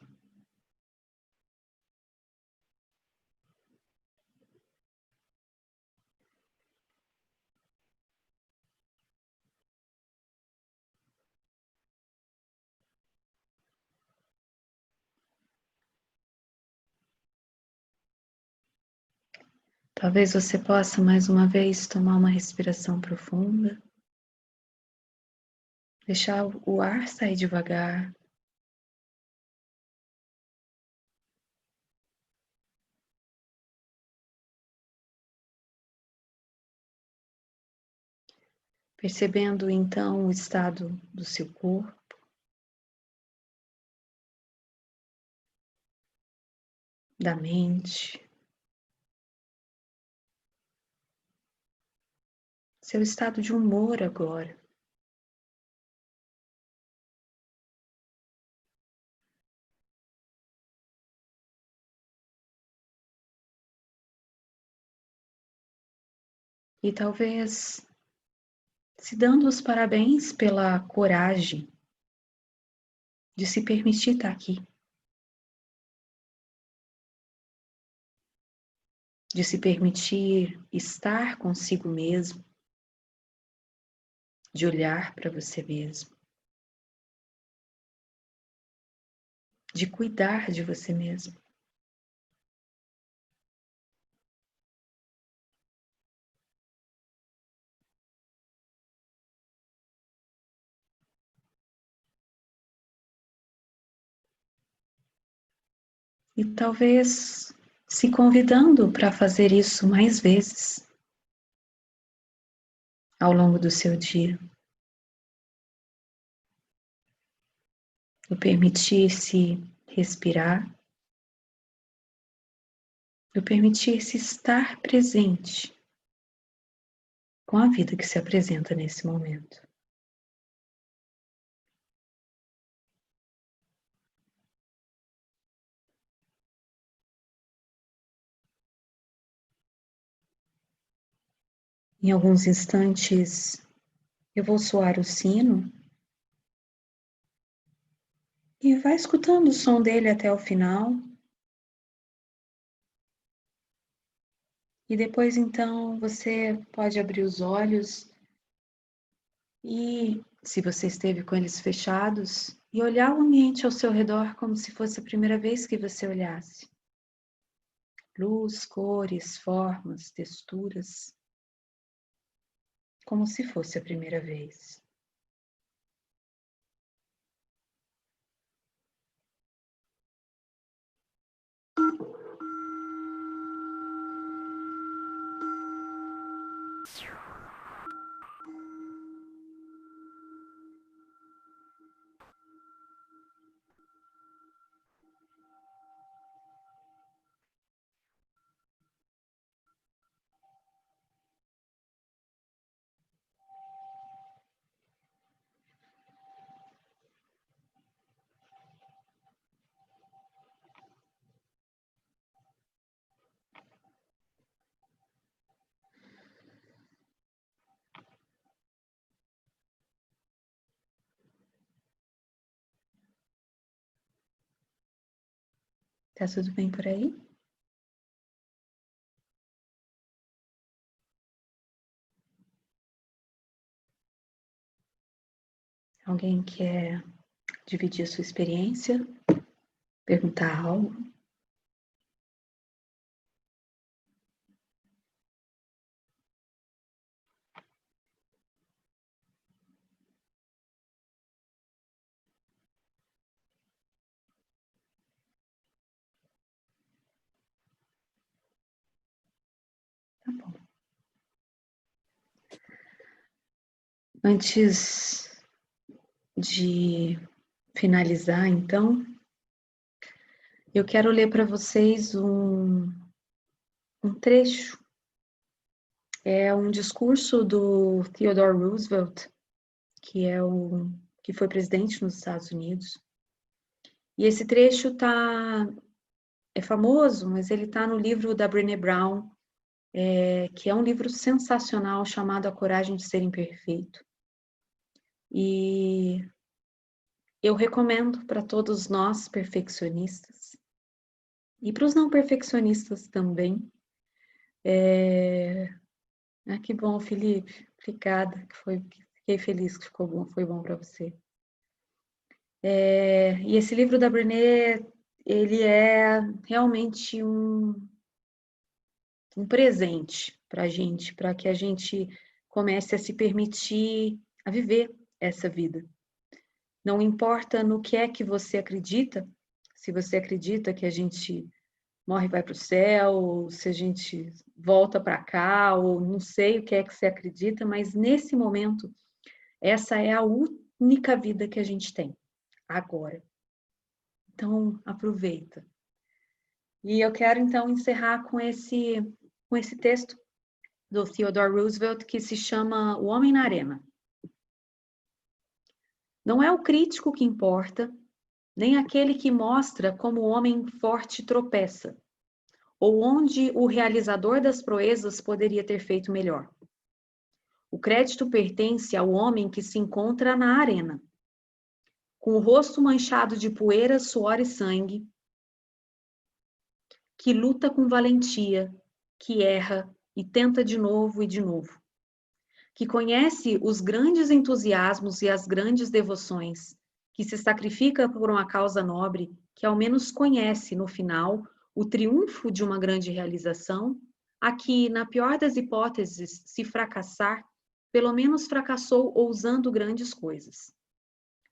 Talvez você possa mais uma vez tomar uma respiração profunda, deixar o ar sair devagar. Percebendo então o estado do seu corpo, da mente, seu estado de humor agora. E talvez se dando os parabéns pela coragem de se permitir estar aqui, de se permitir estar consigo mesmo, de olhar para você mesmo, de cuidar de você mesmo. E talvez se convidando para fazer isso mais vezes ao longo do seu dia. O permitir-se respirar, o permitir-se estar presente com a vida que se apresenta nesse momento. Em alguns instantes, eu vou soar o sino e vai escutando o som dele até o final. E depois, então, você pode abrir os olhos e, se você esteve com eles fechados, e olhar o ambiente ao seu redor como se fosse a primeira vez que você olhasse. Luz, cores, formas, texturas, como se fosse a primeira vez. Tá tudo bem por aí? Alguém quer dividir a sua experiência? Perguntar algo? Tá bom. Antes de finalizar, então, eu quero ler para vocês um trecho. É um discurso do Theodore Roosevelt, que foi presidente nos Estados Unidos. E esse trecho é famoso, mas ele está no livro da Brené Brown, que é um livro sensacional chamado A Coragem de Ser Imperfeito. E eu recomendo para todos nós perfeccionistas e para os não perfeccionistas também. Que bom, Felipe. Obrigada. Fiquei feliz que ficou bom, foi bom para você. E esse livro da Brené, ele é realmente um presente para a gente, para que a gente comece a se permitir a viver essa vida. Não importa no que é que você acredita, se você acredita que a gente morre e vai para o céu, ou se a gente volta para cá, ou não sei o que é que você acredita, mas nesse momento, essa é a única vida que a gente tem, agora. Então, aproveita. E eu quero, então, encerrar com esse texto do Theodore Roosevelt, que se chama O Homem na Arena. Não é o crítico que importa, nem aquele que mostra como o homem forte tropeça, ou onde o realizador das proezas poderia ter feito melhor. O crédito pertence ao homem que se encontra na arena, com o rosto manchado de poeira, suor e sangue, que luta com valentia, que erra e tenta de novo e de novo, que conhece os grandes entusiasmos e as grandes devoções, que se sacrifica por uma causa nobre, que ao menos conhece, no final, o triunfo de uma grande realização, a que, na pior das hipóteses, se fracassar, pelo menos fracassou ousando grandes coisas.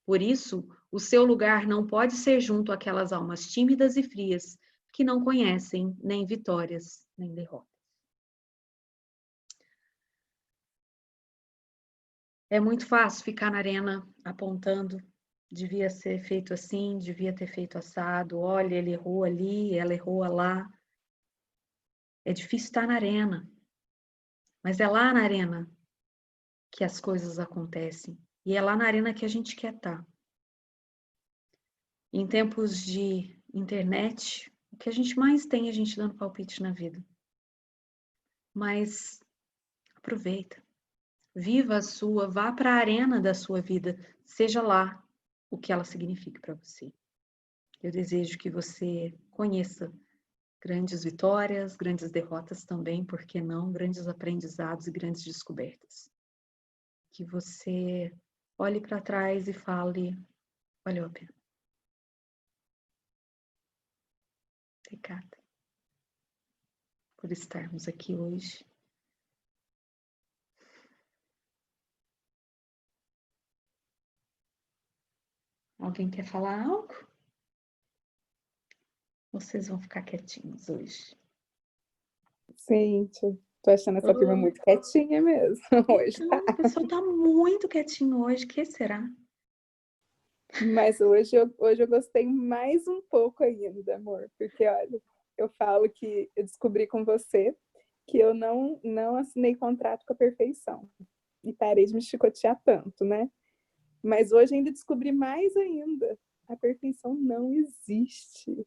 Por isso, o seu lugar não pode ser junto àquelas almas tímidas e frias que não conhecem nem vitórias, nem derrotas. É muito fácil ficar na arena apontando, devia ser feito assim, devia ter feito assado, olha, ele errou ali, ela errou lá. É difícil estar na arena, mas é lá na arena que as coisas acontecem. E é lá na arena que a gente quer estar. Em tempos de internet, o que a gente mais tem é a gente dando palpite na vida. Mas aproveita. Viva a sua, vá para a arena da sua vida, seja lá o que ela signifique para você. Eu desejo que você conheça grandes vitórias, grandes derrotas também, por que não, grandes aprendizados e grandes descobertas. Que você olhe para trás e fale, valeu a pena. Obrigada por estarmos aqui hoje. Alguém quer falar algo? Vocês vão ficar quietinhos hoje. Gente, tô achando essa turma muito quietinha mesmo. Hoje Então, o pessoal tá muito quietinho hoje, o que será? Mas hoje eu gostei mais um pouco ainda, amor. Porque, olha, eu falo que eu descobri com você que eu não assinei contrato com a perfeição. E parei de me chicotear tanto, né? Mas hoje ainda descobri mais ainda. A perfeição não existe.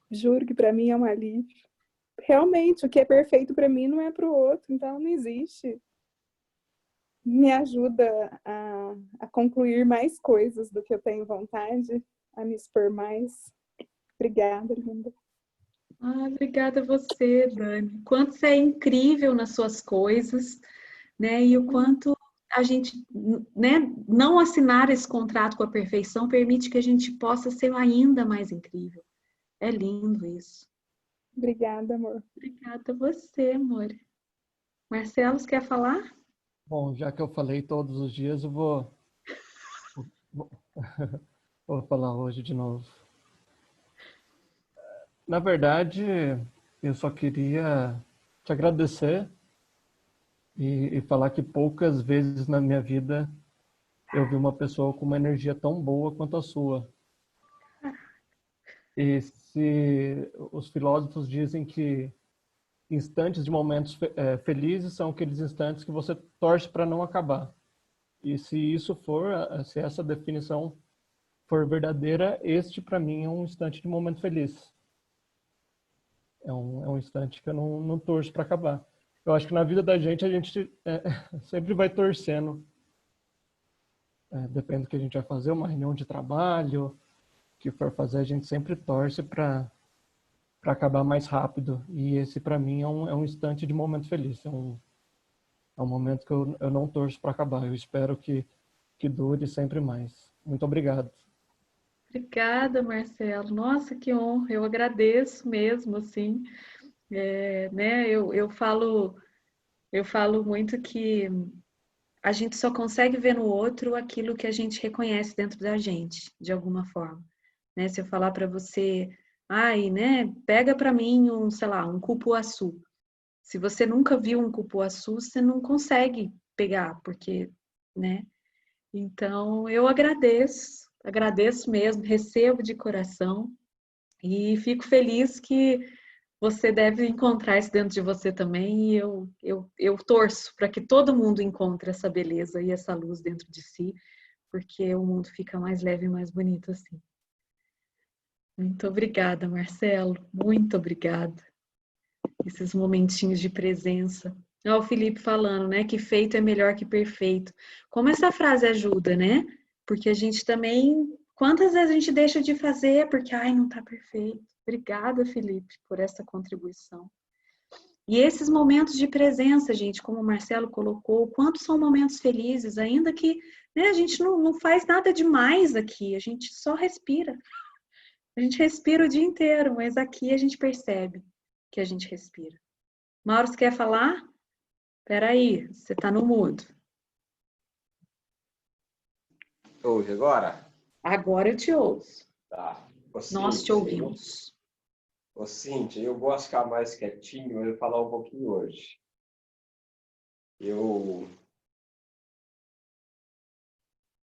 Juro que para mim é um alívio. Realmente, o que é perfeito para mim não é para o outro, então não existe. Me ajuda a concluir mais coisas do que eu tenho vontade, a me expor mais. Obrigada, linda. Obrigada a você, Dani. Quanto você é incrível nas suas coisas, né? E o quanto a gente, né, não assinar esse contrato com a perfeição permite que a gente possa ser ainda mais incrível. É lindo isso. Obrigada, amor. Obrigada a você, amor. Marcelo, você quer falar? Bom, já que eu falei todos os dias, eu vou vou falar hoje de novo. Na verdade, eu só queria te agradecer e falar que poucas vezes na minha vida eu vi uma pessoa com uma energia tão boa quanto a sua. E se os filósofos dizem que instantes de momentos felizes são aqueles instantes que você torce para não acabar. E se isso for, se essa definição for verdadeira, este para mim é um instante de momento feliz. É um instante que eu não torço para acabar. Eu acho que na vida da gente, a gente sempre vai torcendo. Depende do que a gente vai fazer, uma reunião de trabalho, o que for fazer, a gente sempre torce para acabar mais rápido. E esse, para mim, é um instante de momento feliz. É um momento que eu não torço para acabar. Eu espero que dure sempre mais. Muito obrigado. Obrigada, Marcelo. Nossa, que honra. Eu agradeço mesmo, assim. Né? Eu falo muito que a gente só consegue ver no outro aquilo que a gente reconhece dentro da gente, de alguma forma. Né? Se eu falar para você, né, pega para mim sei lá, um cupuaçu. Se você nunca viu um cupuaçu, você não consegue pegar, porque, né? Então, eu agradeço mesmo, recebo de coração e fico feliz que você deve encontrar isso dentro de você também, e eu torço para que todo mundo encontre essa beleza e essa luz dentro de si, porque o mundo fica mais leve e mais bonito assim. Muito obrigada, Marcelo. Muito obrigada. Esses momentinhos de presença. Olha o Felipe falando, né? Que feito é melhor que perfeito. Como essa frase ajuda, né? Porque a gente também... Quantas vezes a gente deixa de fazer porque, não tá perfeito. Obrigada, Felipe, por essa contribuição. E esses momentos de presença, gente, como o Marcelo colocou, quantos são momentos felizes, ainda que, né, a gente não faz nada demais aqui, a gente só respira. A gente respira o dia inteiro, mas aqui a gente percebe que a gente respira. Mauro, você quer falar? Peraí, você tá no mudo. Ouve agora? Agora eu te ouço. Tá. Nós te ouvimos. Ô, Cíntia, eu gosto de ficar mais quietinho, mas eu vou falar um pouquinho hoje. Eu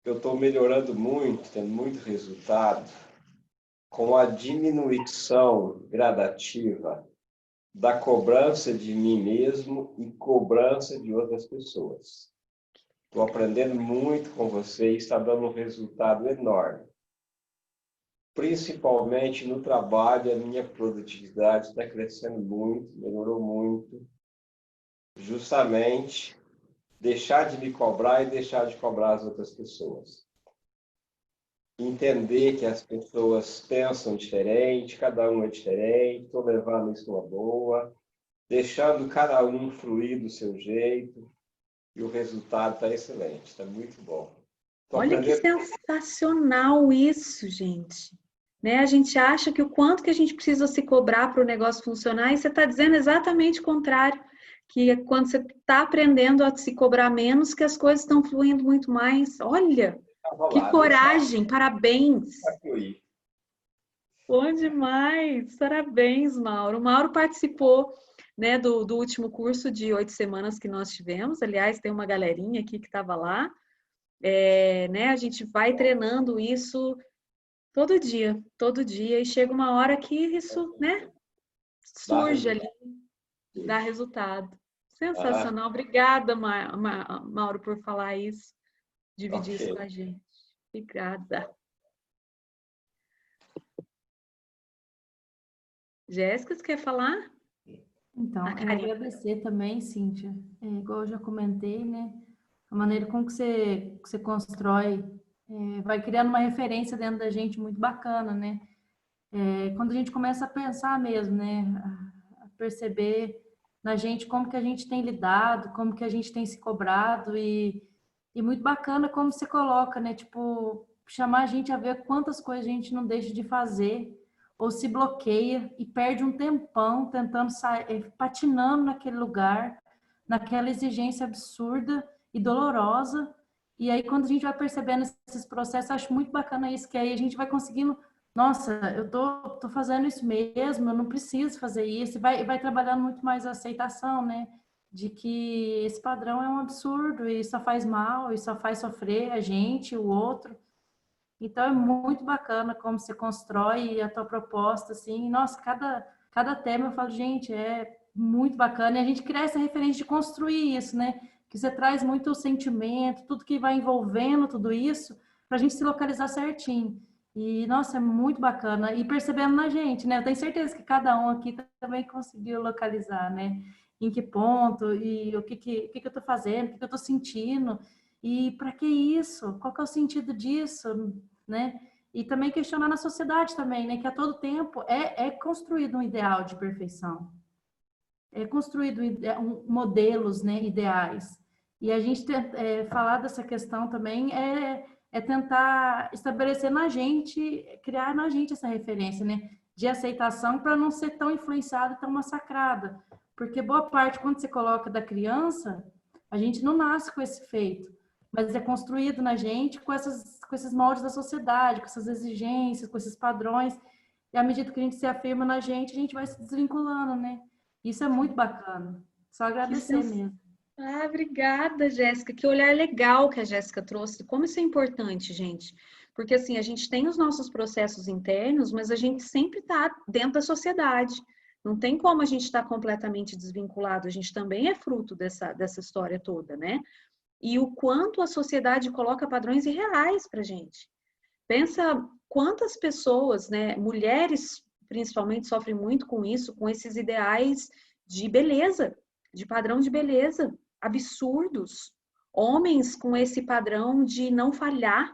estou melhorando muito, tendo muito resultado, com a diminuição gradativa da cobrança de mim mesmo e cobrança de outras pessoas. Estou aprendendo muito com você e está dando um resultado enorme. Principalmente no trabalho, a minha produtividade está crescendo muito, melhorou muito. Justamente deixar de me cobrar e deixar de cobrar as outras pessoas. Entender que as pessoas pensam diferente, cada um é diferente, estou levando isso uma boa, deixando cada um fluir do seu jeito, e o resultado está excelente, está muito bom. Olha que sensacional isso, gente. Né? A gente acha que o quanto que a gente precisa se cobrar para o negócio funcionar, e você está dizendo exatamente o contrário, que é quando você está aprendendo a se cobrar menos, que as coisas estão fluindo muito mais. Olha, que coragem, parabéns. Bom demais, parabéns, Mauro. O Mauro participou, né, do último curso de 8 semanas que nós tivemos. Aliás, tem uma galerinha aqui que estava lá. Né, a gente vai treinando isso todo dia, e chega uma hora que isso, né, surge ali, dá resultado. Sensacional. Obrigada, Mauro, por falar isso, dividir isso com a gente. Obrigada. Jéssica, você quer falar? Então, eu agradecer também, Cíntia. Igual eu já comentei, né? A maneira como que você constrói, vai criando uma referência dentro da gente muito bacana, né? Quando a gente começa a pensar mesmo, né? A perceber na gente como que a gente tem lidado, como que a gente tem se cobrado e muito bacana como você coloca, né? Tipo, chamar a gente a ver quantas coisas a gente não deixa de fazer ou se bloqueia e perde um tempão tentando sair, patinando naquele lugar, naquela exigência absurda e dolorosa. E aí, quando a gente vai percebendo esses processos, eu acho muito bacana isso, que aí a gente vai conseguindo, nossa, eu tô fazendo isso mesmo, eu não preciso fazer isso, e vai trabalhando muito mais a aceitação, né? de que esse padrão é um absurdo e só faz mal e só faz sofrer a gente, o outro. Então, é muito bacana como você constrói a tua proposta, assim. Nossa, cada tema eu falo, gente, é muito bacana. E a gente cria essa referência de construir isso, né? Que você traz muito o sentimento, tudo que vai envolvendo tudo isso, para a gente se localizar certinho. E, nossa, é muito bacana. E percebendo na gente, né? Eu tenho certeza que cada um aqui também conseguiu localizar, né? Em que ponto, e o que eu estou fazendo, o que eu estou sentindo, e para que isso? Qual que é o sentido disso, né? E também questionar na sociedade também, né? Que a todo tempo é construído um ideal de perfeição. É construído modelos, né, ideais. E a gente falar dessa questão também é tentar estabelecer na gente, criar na gente essa referência, né, de aceitação para não ser tão influenciada, tão massacrada. Porque boa parte, quando você coloca da criança, a gente não nasce com esse feito, mas é construído na gente com esses moldes da sociedade, com essas exigências, com esses padrões. E à medida que a gente se afirma na gente, a gente vai se desvinculando, né? Isso é muito bacana. Só agradecer mesmo. Ah, obrigada, Jéssica. Que olhar legal que a Jéssica trouxe. Como isso é importante, gente. Porque, assim, a gente tem os nossos processos internos, mas a gente sempre está dentro da sociedade. Não tem como a gente estar completamente desvinculado. A gente também é fruto dessa história toda, né? E o quanto a sociedade coloca padrões irreais para a gente. Pensa quantas pessoas, né, mulheres principalmente, sofrem muito com isso, com esses ideais de beleza, de padrão de beleza, absurdos. Homens com esse padrão de não falhar.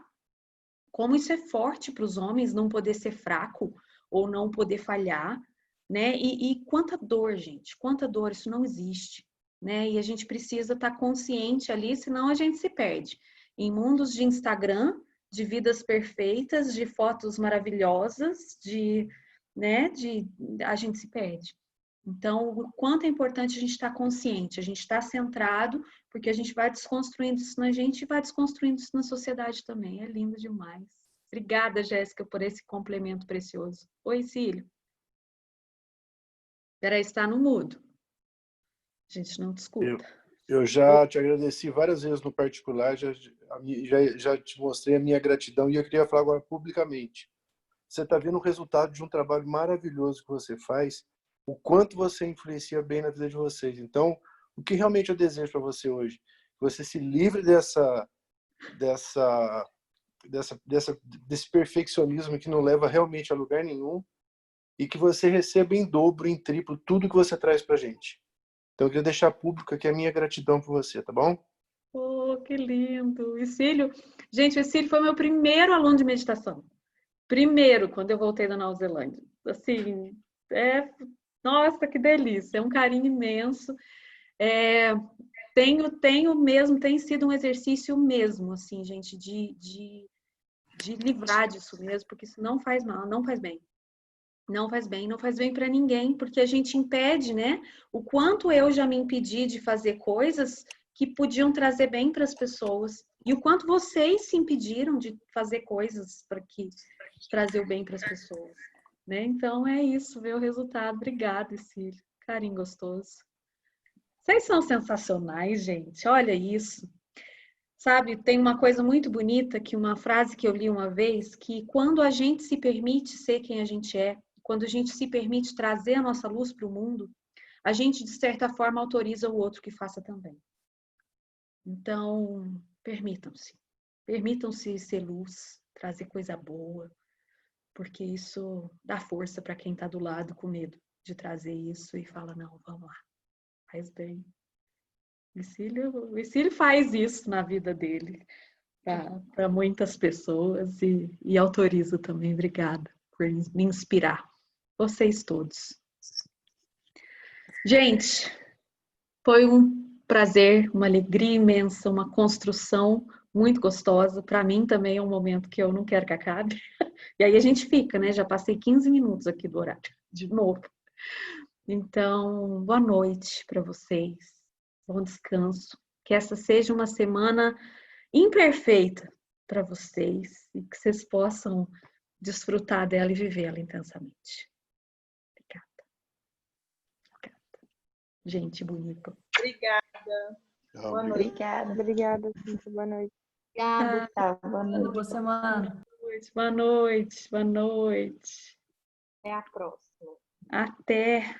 Como isso é forte para os homens, não poder ser fraco ou não poder falhar, né? E quanta dor, gente, quanta dor, isso não existe, né? E a gente precisa estar consciente ali, senão a gente se perde. Em mundos de Instagram, de vidas perfeitas, de fotos maravilhosas, a gente se perde. Então, o quanto é importante a gente estar consciente, a gente estar centrado, porque a gente vai desconstruindo isso na gente e vai desconstruindo isso na sociedade também. É lindo demais. Obrigada, Jéssica, por esse complemento precioso. Oi, Cílio. Peraí, está no mudo. A gente não te escuta. Eu já te agradeci várias vezes no particular, já te mostrei a minha gratidão e eu queria falar agora publicamente. Você está vendo o resultado de um trabalho maravilhoso que você faz, o quanto você influencia bem na vida de vocês. Então, o que realmente eu desejo para você hoje? Que você se livre desse perfeccionismo que não leva realmente a lugar nenhum e que você receba em dobro, em triplo, tudo que você traz para a gente. Então, eu queria deixar público aqui a minha gratidão por você, tá bom? Oh, que lindo! E Cílio, gente, o Cílio foi meu primeiro aluno de meditação. Primeiro, quando eu voltei da Nova Zelândia. Assim, nossa, que delícia! É um carinho imenso. Tem sido um exercício mesmo, assim, gente, de livrar disso mesmo, porque isso não faz mal, não faz bem. Não faz bem, não faz bem para ninguém, porque a gente impede, né? O quanto eu já me impedi de fazer coisas que podiam trazer bem para as pessoas. E o quanto vocês se impediram de fazer coisas para trazer o bem para as pessoas. Né? Então é isso, ver o resultado. Obrigada, Cílio. Carinho gostoso. Vocês são sensacionais, gente. Olha isso. Sabe, tem uma coisa muito bonita, que uma frase que eu li uma vez, que quando a gente se permite ser quem a gente é, quando a gente se permite trazer a nossa luz para o mundo, a gente, de certa forma, autoriza o outro que faça também. Então, permitam-se. Permitam-se ser luz, trazer coisa boa, porque isso dá força para quem está do lado com medo de trazer isso e fala, não, vamos lá, faz bem. O Cílio faz isso na vida dele, para muitas pessoas e autorizo também. Obrigada por me inspirar. Vocês todos. Gente, foi um prazer, uma alegria imensa, uma construção muito gostosa. Para mim também é um momento que eu não quero que acabe. E aí a gente fica, né? Já passei 15 minutos aqui do horário, de novo. Então, boa noite para vocês. Bom descanso. Que essa seja uma semana imperfeita para vocês e que vocês possam desfrutar dela e vivê-la intensamente. Obrigada. Gente bonita. Obrigada. Boa noite. Obrigada. Obrigada, Cíntia. Boa noite. Obrigada, Gustavo. Boa noite. Boa semana. Boa noite. Boa noite. Até a próxima. Até.